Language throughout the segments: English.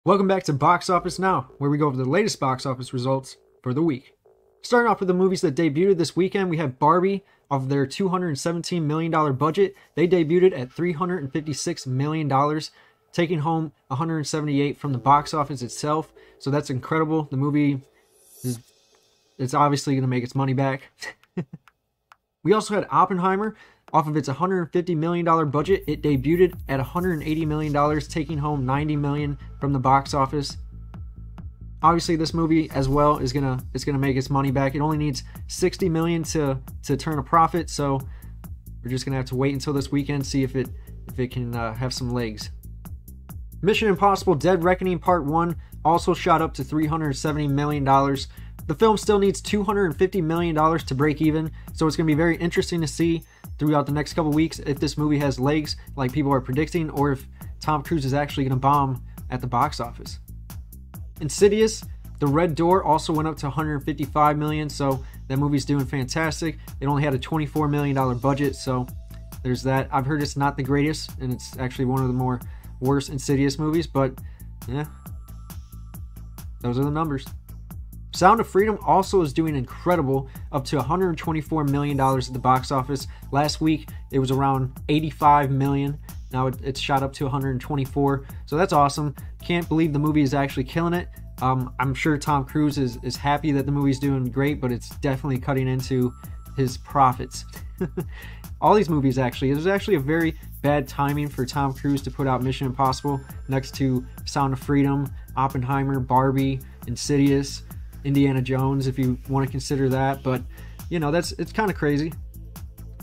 Welcome back to Box Office Now, where we go over the latest box office results for the week. Starting off with the movies that debuted this weekend, we have Barbie. Of their $217 million budget, they debuted at $356 million, taking home $178 from the box office itself. So that's incredible. The movie it's obviously going to make its money back. We also had Oppenheimer. Off of its $150 million budget, it debuted at $180 million, taking home $90 million from the box office. Obviously, this movie as well is gonna make its money back. It only needs $60 million to turn a profit, so we're just gonna have to wait until this weekend, see if it can have some legs. Mission Impossible: Dead Reckoning Part 1 also shot up to $370 million. The film still needs $250 million to break even, so it's going to be very interesting to see throughout the next couple weeks if this movie has legs like people are predicting, or if Tom Cruise is actually going to bomb at the box office. Insidious: The Red Door also went up to $155 million, so that movie's doing fantastic. It only had a $24 million budget, so there's that. I've heard it's not the greatest, and it's actually one of the more worst Insidious movies, but yeah, those are the numbers. Sound of Freedom also is doing incredible, up to $124 million at the box office. Last week, it was around $85 million. Now it's shot up to 124, so that's awesome. Can't believe the movie is actually killing it. I'm sure Tom Cruise is happy that the movie's doing great, but it's definitely cutting into his profits. All these movies actually, it was actually a very bad timing for Tom Cruise to put out Mission Impossible next to Sound of Freedom, Oppenheimer, Barbie, Insidious, Indiana Jones, if you want to consider that. But you know, it's kind of crazy,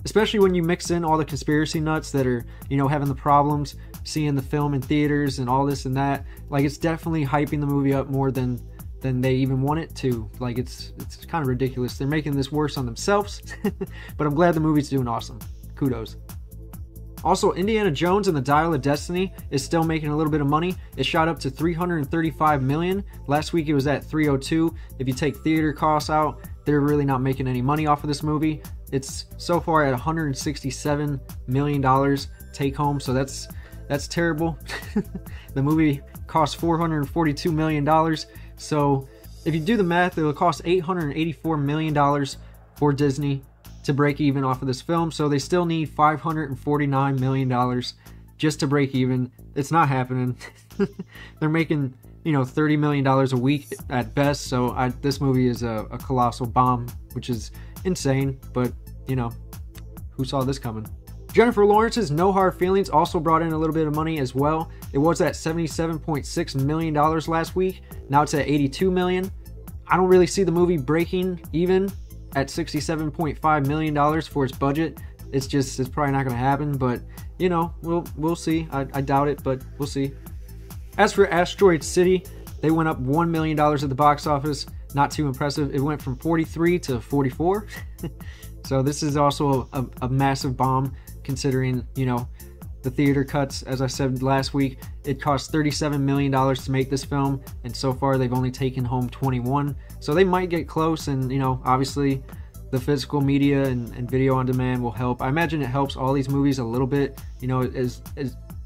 especially when you mix in all the conspiracy nuts that are, you know, having the problems seeing the film in theaters and all this and that. Like, it's definitely hyping the movie up more than they even want it to. Like, it's kind of ridiculous. They're making this worse on themselves. But I'm glad the movie's doing awesome. Kudos. Also, Indiana Jones and the Dial of Destiny is still making a little bit of money. It shot up to $335 million. Last week it was at $302. If you take theater costs out, they're really not making any money off of this movie. It's so far at $167 million take home, so that's terrible. The movie cost $442 million. So if you do the math, it will cost $884 million for Disney to break even off of this film, so they still need $549 million just to break even. It's not happening. They're making, you know, $30 million a week at best, so this movie is a colossal bomb, which is insane, but, you know, who saw this coming? Jennifer Lawrence's No Hard Feelings also brought in a little bit of money as well. It was at $77.6 million last week. Now it's at $82 million. I don't really see the movie breaking even at $67.5 million for its budget. It's probably not going to happen, but you know, we'll see. I doubt it, but we'll see. As for Asteroid City, they went up $1 million at the box office. Not too impressive. It went from 43 to 44. So this is also a massive bomb, considering, you know, the theater cuts. As I said last week, it cost $37 million to make this film, and so far they've only taken home 21. So they might get close, and you know, obviously the physical media and video on demand will help. I imagine it helps all these movies a little bit, you know, as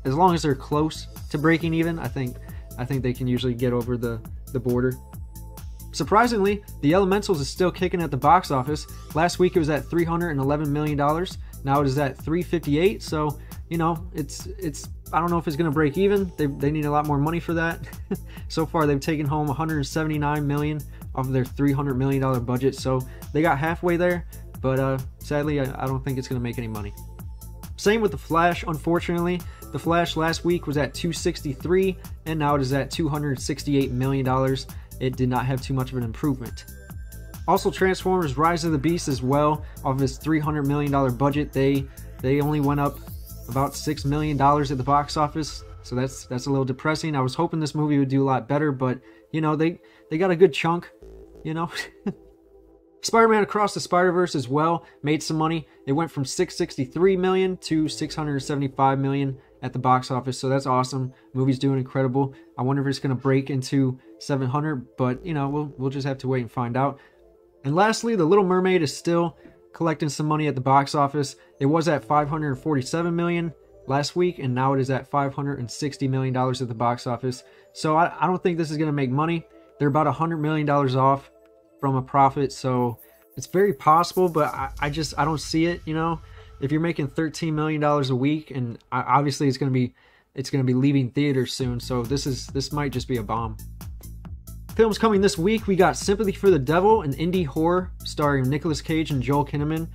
long as they're close to breaking even. I think they can usually get over the border. Surprisingly, The Elementals is still kicking at the box office. Last week it was at $311 million. Now it is at $358. So, you know, it's I don't know if it's going to break even. They need a lot more money for that. So far they've taken home $179 million off of their $300 million budget. So they got halfway there, but sadly I don't think it's going to make any money. Same with The Flash, unfortunately. The Flash last week was at $263, and now it is at $268 million. It did not have too much of an improvement. Also, Transformers Rise of the Beast as well, off of its $300 million budget, they only went up about $6 million at the box office, so that's a little depressing. I was hoping this movie would do a lot better, but you know, they got a good chunk, you know. Spider-Man Across the Spider-Verse as well made some money. It went from $663 million to $675 million at the box office, so that's awesome. Movie's doing incredible. I wonder if it's going to break into 700, but you know, we'll just have to wait and find out. And lastly, The Little Mermaid is still collecting some money at the box office. It was at $547 million last week, and now it is at $560 million at the box office. So I don't think this is going to make money. They're about $100 million off from a profit, so it's very possible, but I don't see it. You know, if you're making $13 million a week, and obviously it's going to be leaving theaters soon, so this might just be a bomb. Films coming this week, we got Sympathy for the Devil, an indie horror starring Nicolas Cage and Joel Kinnaman.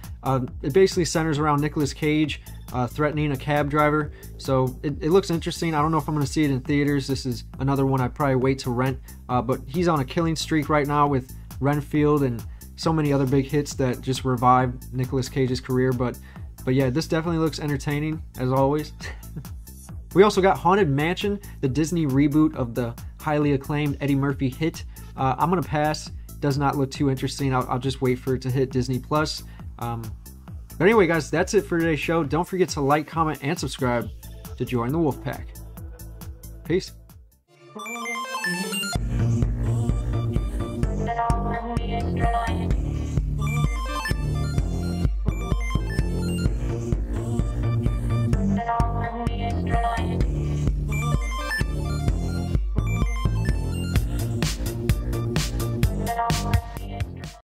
It basically centers around Nicolas Cage threatening a cab driver, so it looks interesting. I don't know if I'm going to see it in theaters. This is another one I'd probably wait to rent, but he's on a killing streak right now with Renfield and so many other big hits that just revived Nicolas Cage's career. But yeah, this definitely looks entertaining, as always. We also got Haunted Mansion, the Disney reboot of the highly acclaimed Eddie Murphy hit. I'm gonna pass. Does not look too interesting. I'll just wait for it to hit Disney Plus. But anyway, guys, that's it for today's show. Don't forget to like, comment, and subscribe to join the Wolf Pack. Peace.